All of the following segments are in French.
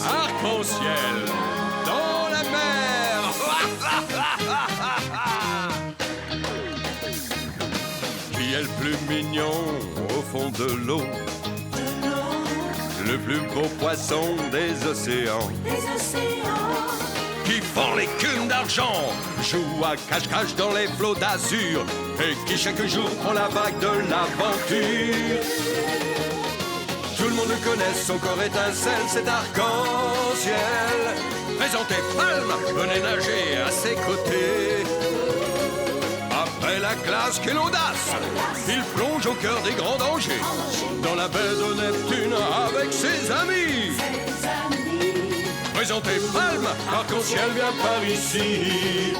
Arc-en-ciel dans la mer. Qui est le plus mignon au fond de l'eau? Le plus beau poisson des océans. Qui fend l'écume d'argent, joue à cache-cache dans les flots d'azur, et qui chaque jour prend la vague de l'aventure. Tout le monde le connaît, son corps étincelle, c'est arc-en-ciel. Présentez Palme, venez nager à ses côtés. Après la classe, quelle audace! Il plonge au cœur des grands dangers, dans la baie de Neptune avec ses amis. Présentez Palme, arc-en-ciel vient par ici.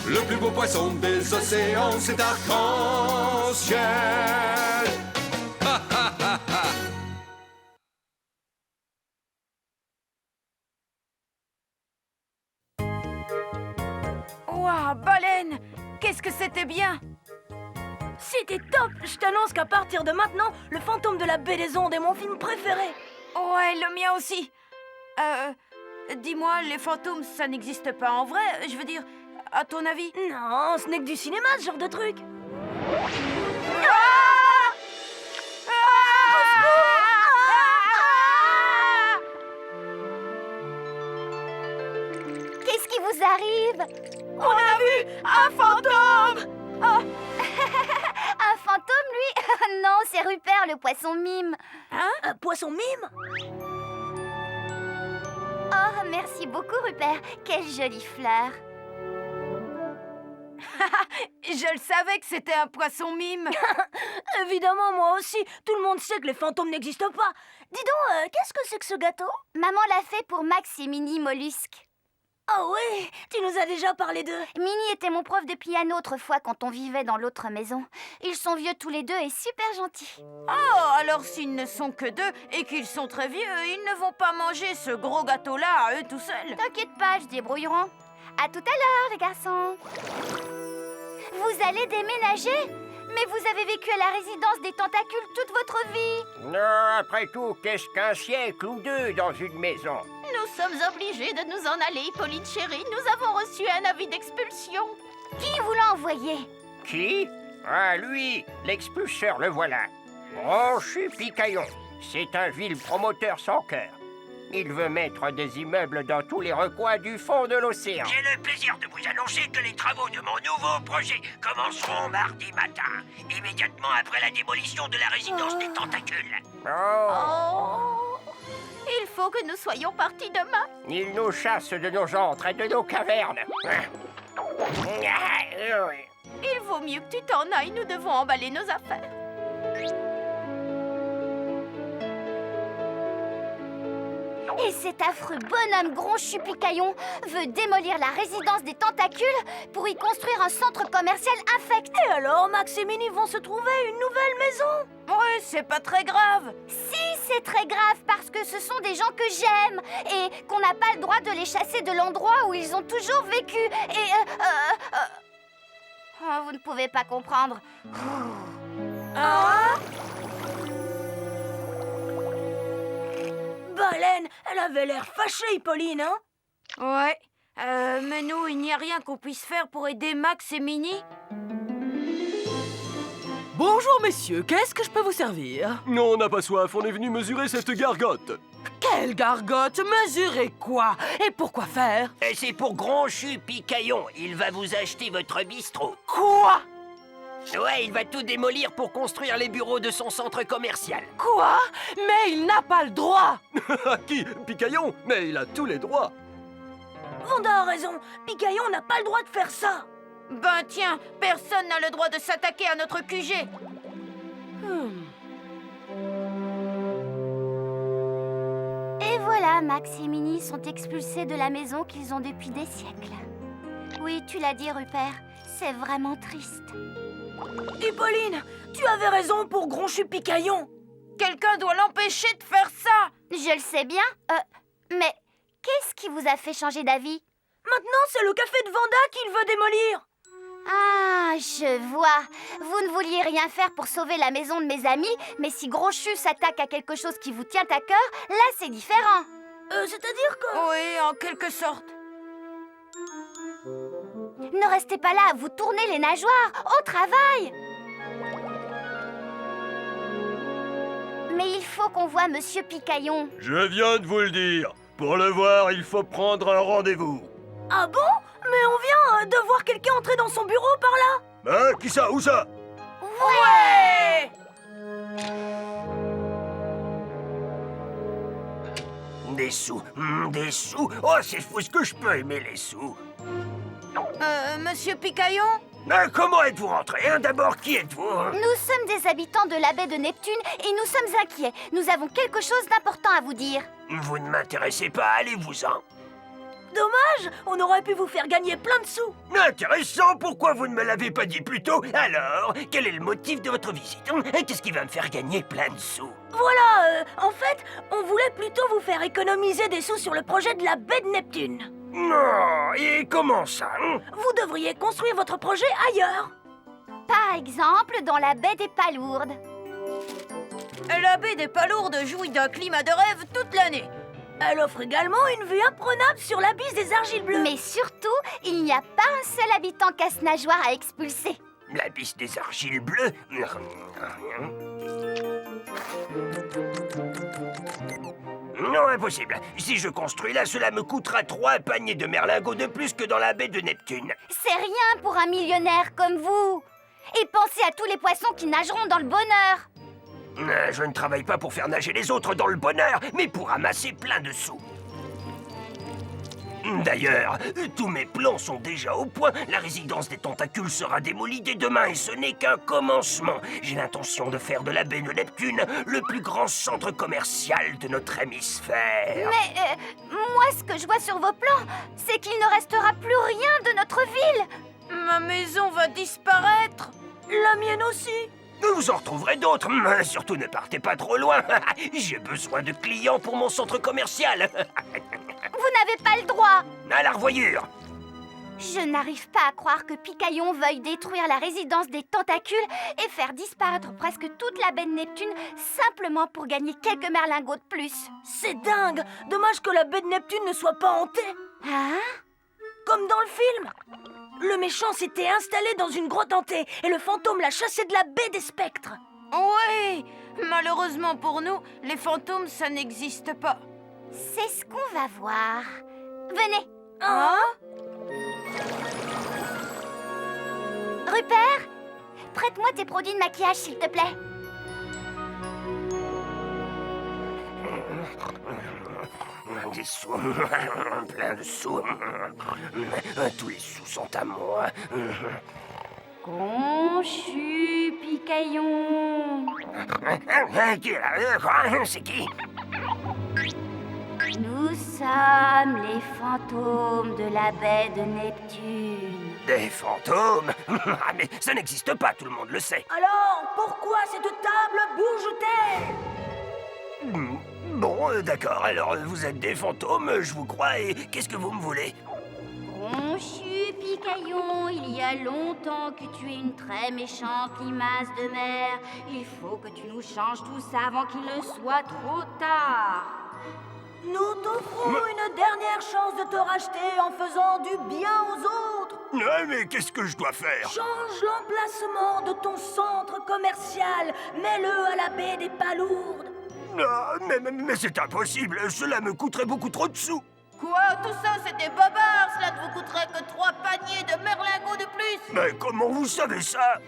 Le plus beau poisson des océans, c'est arc-en-ciel. Ouah, baleine! Qu'est-ce que c'était bien! C'était top! Je t'annonce qu'à partir de maintenant, Le Fantôme de la Baie des Ondes est mon film préféré. Ouais, le mien aussi. Dis-moi, les fantômes, ça n'existe pas en vrai? Je veux dire, à ton avis? Non, ce n'est que du cinéma, ce genre de truc. Qu'est-ce qui vous arrive? On a vu un fantôme! Oh. Un fantôme, lui? Non, c'est Rupert, le poisson mime. Hein? Un poisson mime? Oh, merci beaucoup, Rupert. Quelle jolie fleur. Je le savais que c'était un poisson mime. Évidemment, moi aussi. Tout le monde sait que les fantômes n'existent pas. Dis donc, qu'est-ce que c'est que ce gâteau? Maman l'a fait pour Max et Minnie Mollusque. Oh oui, tu nous as déjà parlé d'eux. Minnie était mon prof de piano autrefois quand on vivait dans l'autre maison. Ils sont vieux tous les deux et super gentils. Oh, alors s'ils ne sont que deux et qu'ils sont très vieux, ils ne vont pas manger ce gros gâteau-là à eux tout seuls. T'inquiète pas, ils se débrouilleront. À tout à l'heure, les garçons. Vous allez déménager? Mais vous avez vécu à la résidence des tentacules toute votre vie. Non, après tout, qu'est-ce qu'un siècle ou deux dans une maison? Nous sommes obligés de nous en aller, Pauline chérie. Nous avons reçu un avis d'expulsion. Qui vous l'a envoyé? Qui? Ah, lui, l'expulseur, le voilà. Branchu Picaillon. C'est un vil promoteur sans cœur. Il veut mettre des immeubles dans tous les recoins du fond de l'océan. J'ai le plaisir de vous annoncer que les travaux de mon nouveau projet commenceront mardi matin, immédiatement après la démolition de la résidence des tentacules. Oh. Il faut que nous soyons partis demain. Il nous chasse de nos antres et de nos cavernes. Il vaut mieux que tu t'en ailles, nous devons emballer nos affaires. Et cet affreux bonhomme Gronchu Picaillon veut démolir la résidence des tentacules pour y construire un centre commercial infect. Et alors, Max et Minnie vont se trouver une nouvelle maison. Ouais, c'est pas très grave. Si, c'est très grave parce que ce sont des gens que j'aime et qu'on n'a pas le droit de les chasser de l'endroit où ils ont toujours vécu. Et Oh, vous ne pouvez pas comprendre. Hein? Baleine, elle avait l'air fâchée, Pauline, hein? Ouais. Mais nous, il n'y a rien qu'on puisse faire pour aider Max et Minnie. Bonjour messieurs, qu'est-ce que je peux vous servir? Non, on n'a pas soif, on est venu mesurer cette gargote. Quelle gargote? Mesurer quoi? Et pourquoi faire? C'est pour Gronchu Picaillon. Il va vous acheter votre bistrot. Quoi? Ouais, il va tout démolir pour construire les bureaux de son centre commercial. Quoi? Mais il n'a pas le droit! Qui? Picaillon? Mais il a tous les droits. Vanda a raison, Picaillon n'a pas le droit de faire ça. Ben tiens, personne n'a le droit de s'attaquer à notre QG. Et voilà, Max et Minnie sont expulsés de la maison qu'ils ont depuis des siècles. Oui, tu l'as dit, Rupert, c'est vraiment triste. Et Pauline, tu avais raison pour Gronchu Picaillon. Quelqu'un doit l'empêcher de faire ça. Je le sais bien, mais qu'est-ce qui vous a fait changer d'avis? Maintenant, c'est le café de Vanda qu'il veut démolir. Ah, je vois. Vous ne vouliez rien faire pour sauver la maison de mes amis, mais si Gros-Chu s'attaque à quelque chose qui vous tient à cœur, là c'est différent. C'est-à-dire que... Oui, en quelque sorte. Ne restez pas là à vous tourner les nageoires. Au travail! Mais il faut qu'on voie Monsieur Picaillon. Je viens de vous le dire. Pour le voir, il faut prendre un rendez-vous. Ah bon? Mais on vient de voir quelqu'un entrer dans son bureau par là. Hein? Qui ça? Où ça? Ouais! Des sous, des sous. Oh, c'est fou ce que je peux aimer les sous. Monsieur Picaillon? Comment êtes-vous rentré, hein? D'abord, qui êtes-vous? Nous sommes des habitants de la baie de Neptune et nous sommes inquiets. Nous avons quelque chose d'important à vous dire. Vous ne m'intéressez pas, allez-vous-en. Dommage, on aurait pu vous faire gagner plein de sous. Intéressant, pourquoi vous ne me l'avez pas dit plus tôt? Alors, quel est le motif de votre visite? Qu'est-ce qui va me faire gagner plein de sous? Voilà, en fait, on voulait plutôt vous faire économiser des sous sur le projet de la baie de Neptune. Non, et comment ça? Vous devriez construire votre projet ailleurs. Par exemple, dans la baie des Palourdes. La baie des Palourdes jouit d'un climat de rêve toute l'année. Elle offre également une vue imprenable sur l'abysse des argiles bleues. Mais surtout, il n'y a pas un seul habitant casse-nageoire à expulser. L'abysse des argiles bleues? Non, impossible. Si je construis là, cela me coûtera 3 paniers de merlingots de plus que dans la baie de Neptune. C'est rien pour un millionnaire comme vous. Et pensez à tous les poissons qui nageront dans le bonheur. Je ne travaille pas pour faire nager les autres dans le bonheur, mais pour amasser plein de sous. D'ailleurs, tous mes plans sont déjà au point. La résidence des tentacules sera démolie dès demain et ce n'est qu'un commencement. J'ai l'intention de faire de la baie de Neptune le plus grand centre commercial de notre hémisphère. Mais moi, ce que je vois sur vos plans, c'est qu'il ne restera plus rien de notre ville. Ma maison va disparaître. La mienne aussi. Vous en retrouverez d'autres. Surtout ne partez pas trop loin. J'ai besoin de clients pour mon centre commercial. Vous n'avez pas le droit. À la revoyure. Je n'arrive pas à croire que Picaillon veuille détruire la résidence des tentacules et faire disparaître presque toute la baie de Neptune simplement pour gagner quelques merlingots de plus. C'est dingue. Dommage que la baie de Neptune ne soit pas hantée. Hein? Comme dans le film. Le méchant s'était installé dans une grotte hantée et le fantôme l'a chassé de la baie des spectres. Oui, malheureusement pour nous, les fantômes, ça n'existe pas. C'est ce qu'on va voir. Venez. Hein? Rupert, prête-moi tes produits de maquillage, s'il te plaît. Des sous, plein de sous. Tous les sous sont à moi. Gros-Chu Picaillon. C'est qui? Nous sommes les fantômes de la baie de Neptune. Des fantômes? Mais ça n'existe pas, tout le monde le sait. Alors, pourquoi cette table bouge-t-elle? Bon, d'accord, alors vous êtes des fantômes, je vous crois, et qu'est-ce que vous me voulez? Gros-Chu Picaillon, il y a longtemps que tu es une très méchante limace de mer. Il faut que tu nous changes tout ça avant qu'il ne soit trop tard. Nous t'offrons une dernière chance de te racheter en faisant du bien aux autres. Mais qu'est-ce que je dois faire? Change l'emplacement de ton centre commercial. Mets-le à la baie des Palourdes. Mais c'est impossible, cela me coûterait beaucoup trop de sous. Quoi? Tout ça, c'était bobard. Cela ne vous coûterait que 3 paniers de merlingots de plus. Mais comment vous savez ça?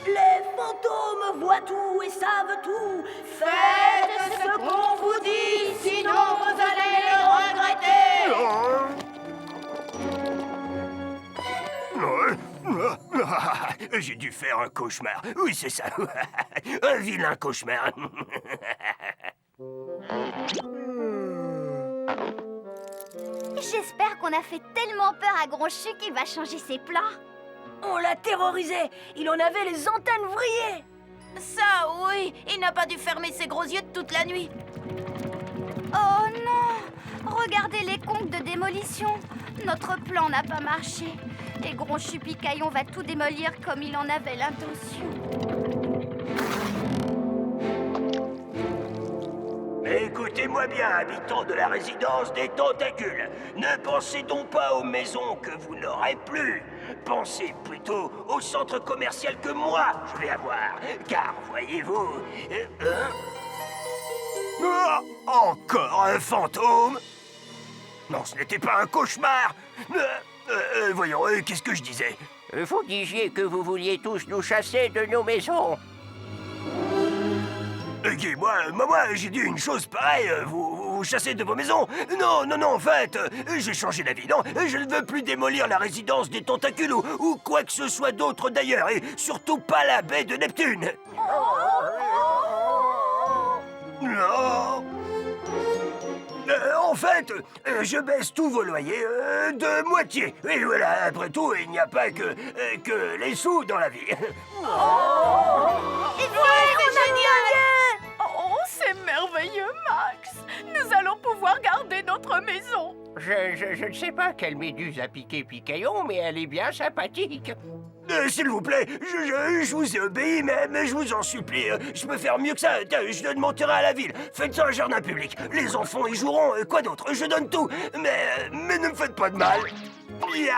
Les fantômes voient tout et savent tout. Faites ce qu'on vous dit, sinon vous allez le regretter. J'ai dû faire un cauchemar. Oui, c'est ça. Un vilain cauchemar. J'espère qu'on a fait tellement peur à Gros-Chu qu'il va changer ses plans. On l'a terrorisé. Il en avait les antennes vrillées. Ça, oui, il n'a pas dû fermer ses gros yeux toute la nuit. Oh non! Regardez les comptes de démolition. Notre plan n'a pas marché. Et Gronchu Picaillon va tout démolir comme il en avait l'intention. Écoutez-moi bien, habitants de la résidence des tentacules. Ne pensez donc pas aux maisons que vous n'aurez plus. Pensez plutôt au centre commercial que moi je vais avoir. Car, voyez-vous... encore un fantôme? Non, ce n'était pas un cauchemar. Voyons, qu'est-ce que je disais? Vous disiez que vous vouliez tous nous chasser de nos maisons. Moi, j'ai dit une chose pareille, vous chassez de vos maisons. Non, en fait, j'ai changé d'avis, non. Je ne veux plus démolir la résidence des tentacules ou quoi que ce soit d'autre d'ailleurs, et surtout pas la baie de Neptune. Non. En fait, je baisse tous vos loyers de moitié. Et voilà, après tout, il n'y a pas que les sous dans la vie. Oh, c'est merveilleux, Max. Nous allons pouvoir garder notre maison. Je ne sais pas quelle méduse a piqué Picaillon, mais elle est bien sympathique. S'il vous plaît, je vous ai obéi, mais je vous en supplie, je peux faire mieux que ça. Je donne mon terrain à la ville. Faites ça un jardin public. Les enfants y joueront, quoi d'autre? Je donne tout. Mais ne me faites pas de mal. Ya